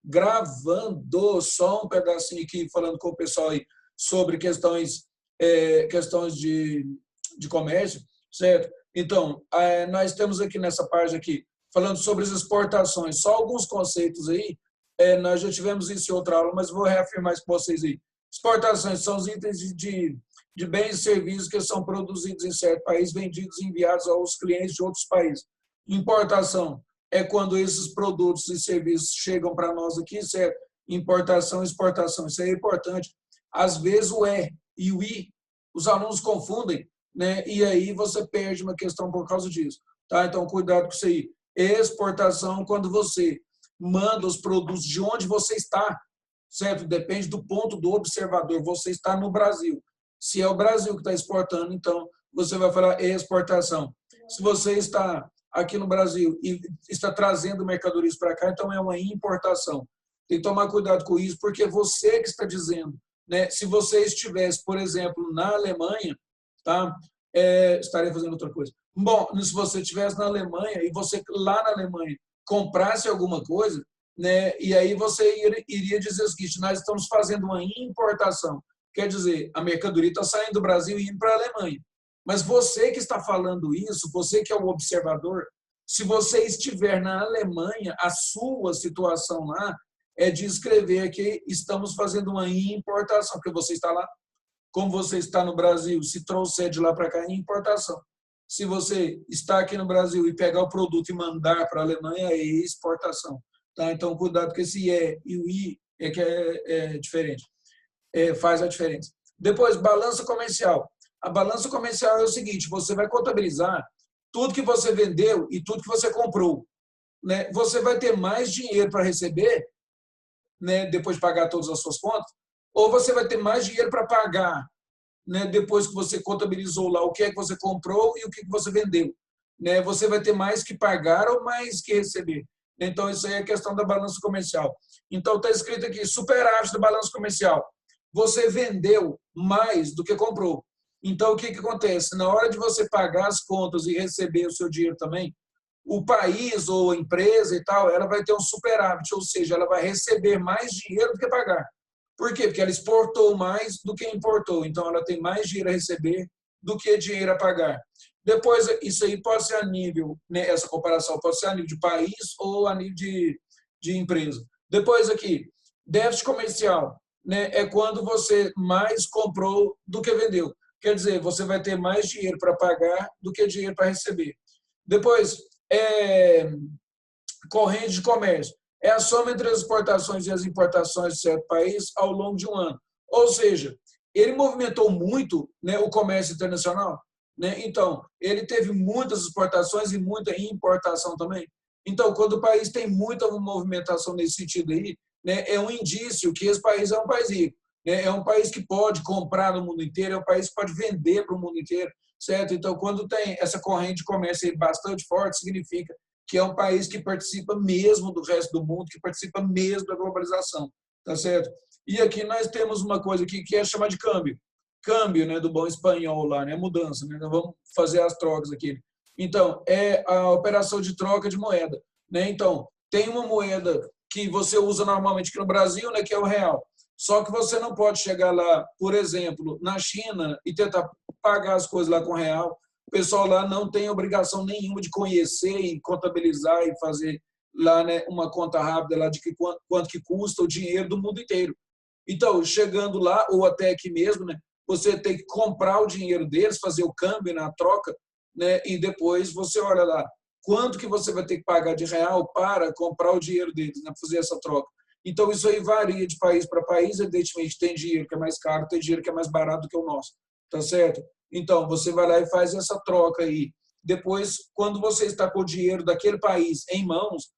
gravando só um pedacinho aqui, falando com o pessoal aí sobre questões de comércio, certo? Então, nós temos aqui nessa página aqui, falando sobre as exportações, só alguns conceitos aí, nós já tivemos isso em outra aula, mas vou reafirmar isso com vocês aí. Exportações são os itens de bens e serviços que são produzidos em certo país, vendidos e enviados aos clientes de outros países. Importação é quando esses produtos e serviços chegam para nós aqui, certo? Importação e exportação, isso aí é importante. Às vezes o e o I, os alunos confundem, né? E aí você perde uma questão por causa disso, tá? Então, cuidado com isso aí. Exportação, quando você manda os produtos de onde você está, certo? Depende do ponto do observador. Você está no Brasil. Se é o Brasil que está exportando, então você vai falar exportação. Se você está aqui no Brasil e está trazendo mercadorias para cá, então é uma importação. Tem que tomar cuidado com isso, porque você que está dizendo, né? Se você estivesse, por exemplo, na Alemanha, tá? Estaria fazendo outra coisa. Bom, se você estivesse na Alemanha e você lá na Alemanha comprasse alguma coisa, né? E aí você iria dizer o seguinte: nós estamos fazendo uma importação. Quer dizer, a mercadoria está saindo do Brasil e indo para a Alemanha. Mas você que está falando isso, você que é o observador, se você estiver na Alemanha, a sua situação lá é de escrever que estamos fazendo uma importação, porque você está lá. Como você está no Brasil, se trouxer de lá para cá, é importação. Se você está aqui no Brasil e pegar o produto e mandar para a Alemanha, é exportação. Tá? Então, cuidado com esse e o I que é diferente. Faz a diferença. Depois, balança comercial. A balança comercial é o seguinte: você vai contabilizar tudo que você vendeu e tudo que você comprou, né? Você vai ter mais dinheiro para receber, né, depois de pagar todas as suas contas, ou você vai ter mais dinheiro para pagar, né, depois que você contabilizou lá o que é que você comprou e o que você vendeu, né? Você vai ter mais que pagar ou mais que receber. Então, isso aí é a questão da balança comercial. Então, está escrito aqui: superávit da balança comercial. Você vendeu mais do que comprou. Então, o que acontece? Na hora de você pagar as contas e receber o seu dinheiro também, o país ou a empresa e tal, ela vai ter um superávit, ou seja, ela vai receber mais dinheiro do que pagar. Por quê? Porque ela exportou mais do que importou. Então, ela tem mais dinheiro a receber do que dinheiro a pagar. Depois, isso aí pode ser a nível, né, essa comparação pode ser a nível de país ou a nível de empresa. Depois aqui, déficit comercial, né, é quando você mais comprou do que vendeu. Quer dizer, você vai ter mais dinheiro para pagar do que dinheiro para receber. Depois, corrente de comércio. É a soma entre as exportações e as importações de certo país ao longo de um ano. Ou seja, ele movimentou muito, né, o comércio internacional, né? Então, ele teve muitas exportações e muita importação também. Então, quando o país tem muita movimentação nesse sentido aí, né, é um indício que esse país é um país rico, né? É um país que pode comprar no mundo inteiro, é um país que pode vender para o mundo inteiro, certo? Então, quando tem essa corrente de comércio aí bastante forte, significa que é um país que participa mesmo do resto do mundo, que participa mesmo da globalização, tá certo? E aqui nós temos uma coisa aqui que é chamada de câmbio. Câmbio, né, do bom espanhol lá, né, mudança, né? Nós vamos fazer as trocas aqui. Então, é a operação de troca de moeda, né? Então, tem uma moeda que você usa normalmente aqui no Brasil, né, que é o real. Só que você não pode chegar lá, por exemplo, na China e tentar pagar as coisas lá com real. O pessoal lá não tem obrigação nenhuma de conhecer e contabilizar e fazer lá, né, uma conta rápida lá de quanto que custa o dinheiro do mundo inteiro. Então, chegando lá, ou até aqui mesmo, né, você tem que comprar o dinheiro deles, fazer o câmbio na troca, né, e depois você olha lá quanto que você vai ter que pagar de real para comprar o dinheiro deles, né, fazer essa troca. Então, isso aí varia de país para país. Evidentemente, tem dinheiro que é mais caro, tem dinheiro que é mais barato do que o nosso, tá certo? Então, você vai lá e faz essa troca aí. Depois, quando você está com o dinheiro daquele país em mãos,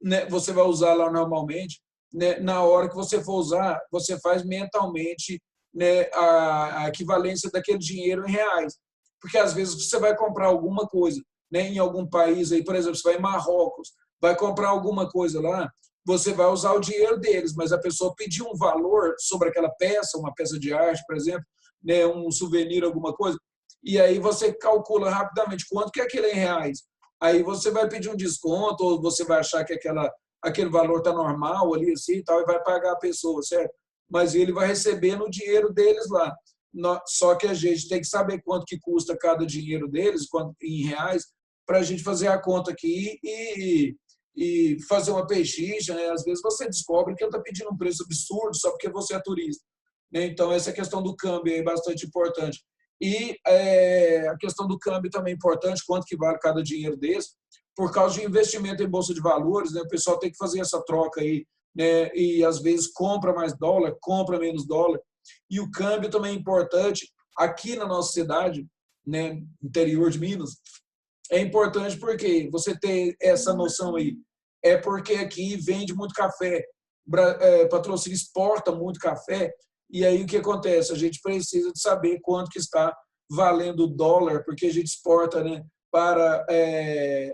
né, você vai usar lá normalmente, né, na hora que você for usar, você faz mentalmente, né, a equivalência daquele dinheiro em reais. Porque, às vezes, você vai comprar alguma coisa, né, em algum país, aí, por exemplo, você vai em Marrocos, vai comprar alguma coisa lá, você vai usar o dinheiro deles, mas a pessoa pediu um valor sobre aquela peça, uma peça de arte, por exemplo, né, um souvenir, alguma coisa, e aí você calcula rapidamente quanto que é aquilo em reais. Aí você vai pedir um desconto, ou você vai achar que aquela aquele valor está normal ali assim e tal, e vai pagar a pessoa, certo? Mas ele vai receber no dinheiro deles lá. Só que a gente tem que saber quanto que custa cada dinheiro deles, quanto, em reais, para a gente fazer a conta aqui e fazer uma pechincha. Né? Às vezes você descobre que ele está pedindo um preço absurdo só porque você é turista. Né? Então, essa questão do câmbio é bastante importante. E a questão do câmbio também é importante, quanto que vale cada dinheiro desse, por causa de investimento em bolsa de valores, né? O pessoal tem que fazer essa troca aí, né? E às vezes compra mais dólar, compra menos dólar. E o câmbio também é importante aqui na nossa cidade, né? Interior de Minas, é importante porque você ter essa noção aí, é porque aqui vende muito café, Patrocínio exporta muito café, e aí o que acontece? A gente precisa de saber quanto que está valendo o dólar, porque a gente exporta, né, para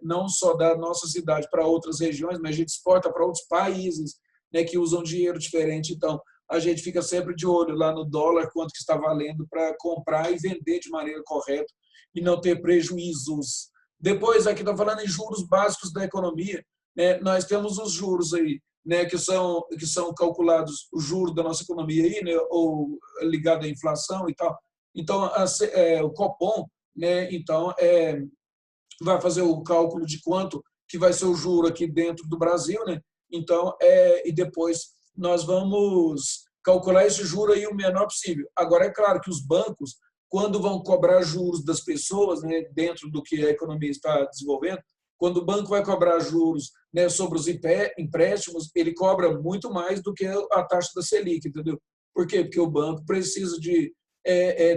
não só da nossa cidade para outras regiões, mas a gente exporta para outros países, né, que usam dinheiro diferente. Então, a gente fica sempre de olho lá no dólar, quanto que está valendo para comprar e vender de maneira correta e não ter prejuízos. Depois, aqui estão falando em juros básicos da economia, né, nós temos os juros aí, né, que são calculados o juro da nossa economia aí, né, ou ligado à inflação e tal. Então o Copom, né, então vai fazer o cálculo de quanto que vai ser o juro aqui dentro do Brasil, né? Então e depois nós vamos calcular esse juro aí o menor possível. Agora é claro que os bancos, quando vão cobrar juros das pessoas, né, dentro do que a economia está desenvolvendo, quando o banco vai cobrar juros, né, sobre os empréstimos, ele cobra muito mais do que a taxa da Selic, entendeu? Por quê? Porque o banco precisa de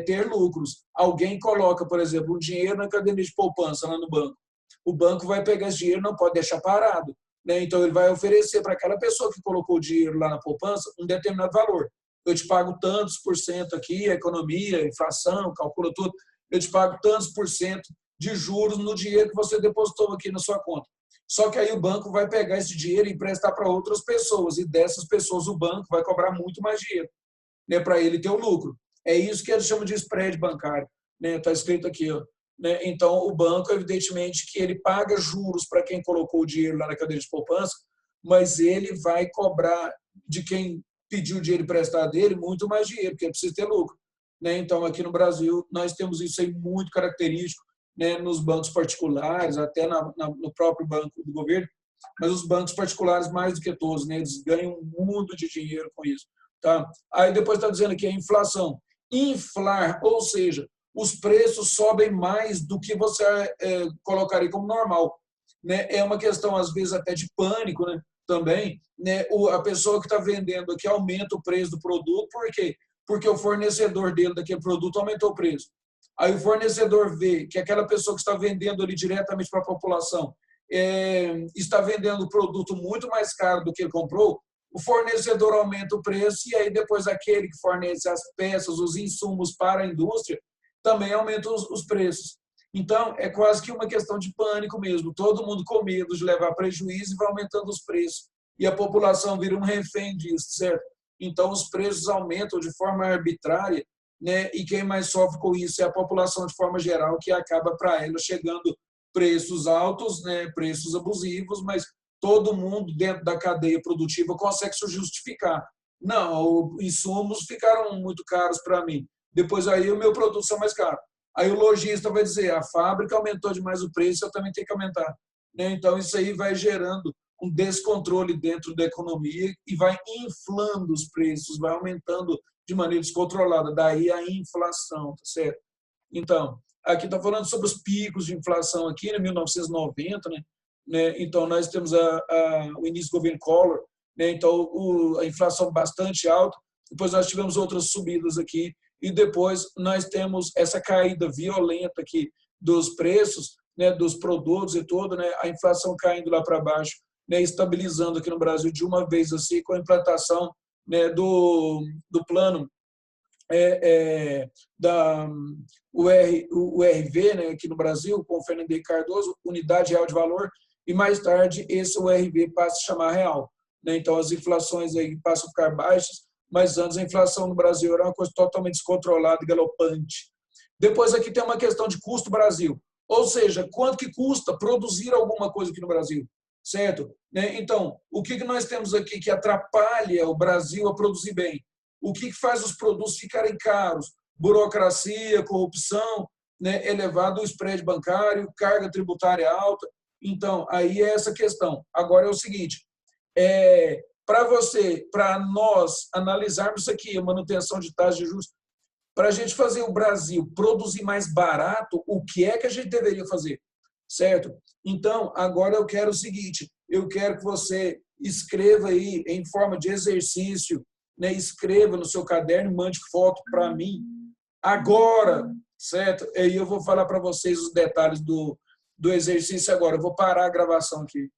ter lucros. Alguém coloca, por exemplo, um dinheiro na caderneta de poupança lá no banco. O banco vai pegar esse dinheiro, não pode deixar parado. Né? Então, ele vai oferecer para aquela pessoa que colocou o dinheiro lá na poupança um determinado valor. Eu te pago tantos por cento aqui, a economia, a inflação, calcula tudo. Eu te pago tantos por cento de juros no dinheiro que você depositou aqui na sua conta. Só que aí o banco vai pegar esse dinheiro e emprestar para outras pessoas, e dessas pessoas o banco vai cobrar muito mais dinheiro, né, para ele ter o lucro. É isso que eles chamam de spread bancário. Está, né, escrito aqui. Ó, né? Então, o banco, evidentemente, que ele paga juros para quem colocou o dinheiro lá na cadeia de poupança, mas ele vai cobrar de quem pediu o dinheiro emprestado dele muito mais dinheiro, porque ele precisa ter lucro. Né? Então, aqui no Brasil, nós temos isso aí muito característico, né, nos bancos particulares, até no próprio banco do governo, mas os bancos particulares mais do que todos, né, eles ganham muito de dinheiro com isso. Tá? Aí depois está dizendo aqui a inflação. Inflar, ou seja, os preços sobem mais do que você colocaria como normal. Né? É uma questão, às vezes, até de pânico, né? Também. Né? A pessoa que está vendendo aqui aumenta o preço do produto, por quê? Porque o fornecedor dele daquele produto aumentou o preço. Aí o fornecedor vê que aquela pessoa que está vendendo ali diretamente para a população está vendendo o produto muito mais caro do que ele comprou, o fornecedor aumenta o preço e aí depois aquele que fornece as peças, os insumos para a indústria, também aumenta os preços. Então, é quase que uma questão de pânico mesmo. Todo mundo com medo de levar prejuízo e vai aumentando os preços. E a população vira um refém disso, certo? Então, os preços aumentam de forma arbitrária, né? E quem mais sofre com isso é a população de forma geral, que acaba para ela chegando preços altos, né? Preços abusivos, mas todo mundo dentro da cadeia produtiva consegue se justificar. Não, os insumos ficaram muito caros para mim. Depois aí o meu produto são mais caro. Aí o lojista vai dizer, a fábrica aumentou demais o preço, eu também tenho que aumentar. Né? Então isso aí vai gerando um descontrole dentro da economia e vai inflando os preços, vai aumentando de maneira descontrolada. Daí a inflação, tá certo? Então, aqui está falando sobre os picos de inflação aqui, em 1990, né? Então, nós temos o início do governo Collor, né? Então, a inflação bastante alta, depois nós tivemos outras subidas aqui, e depois nós temos essa caída violenta aqui dos preços, né, dos produtos e tudo, né, a inflação caindo lá para baixo, né, estabilizando aqui no Brasil de uma vez assim, com a implantação, né, do plano da URV, né, aqui no Brasil, com o Fernando Henrique Cardoso, Unidade Real de Valor, e mais tarde esse URV passa a se chamar real. Né? Então, as inflações aí passam a ficar baixas, mas antes a inflação no Brasil era uma coisa totalmente descontrolada e galopante. Depois aqui tem uma questão de custo Brasil, ou seja, quanto que custa produzir alguma coisa aqui no Brasil. certo? Né? Então, o que nós temos aqui que atrapalha o Brasil a produzir bem? O que faz os produtos ficarem caros? Burocracia, corrupção, né? Elevado spread bancário, carga tributária alta. Então, aí é essa questão. Agora é o seguinte, para nós analisarmos isso aqui, a manutenção de taxa de juros, para a gente fazer o Brasil produzir mais barato, o que é que a gente deveria fazer? Certo? Então, agora eu quero o seguinte, eu quero que você escreva aí em forma de exercício, né? Escreva no seu caderno, mande foto para mim agora, certo? Aí eu vou falar para vocês os detalhes do exercício agora. Eu vou parar a gravação aqui.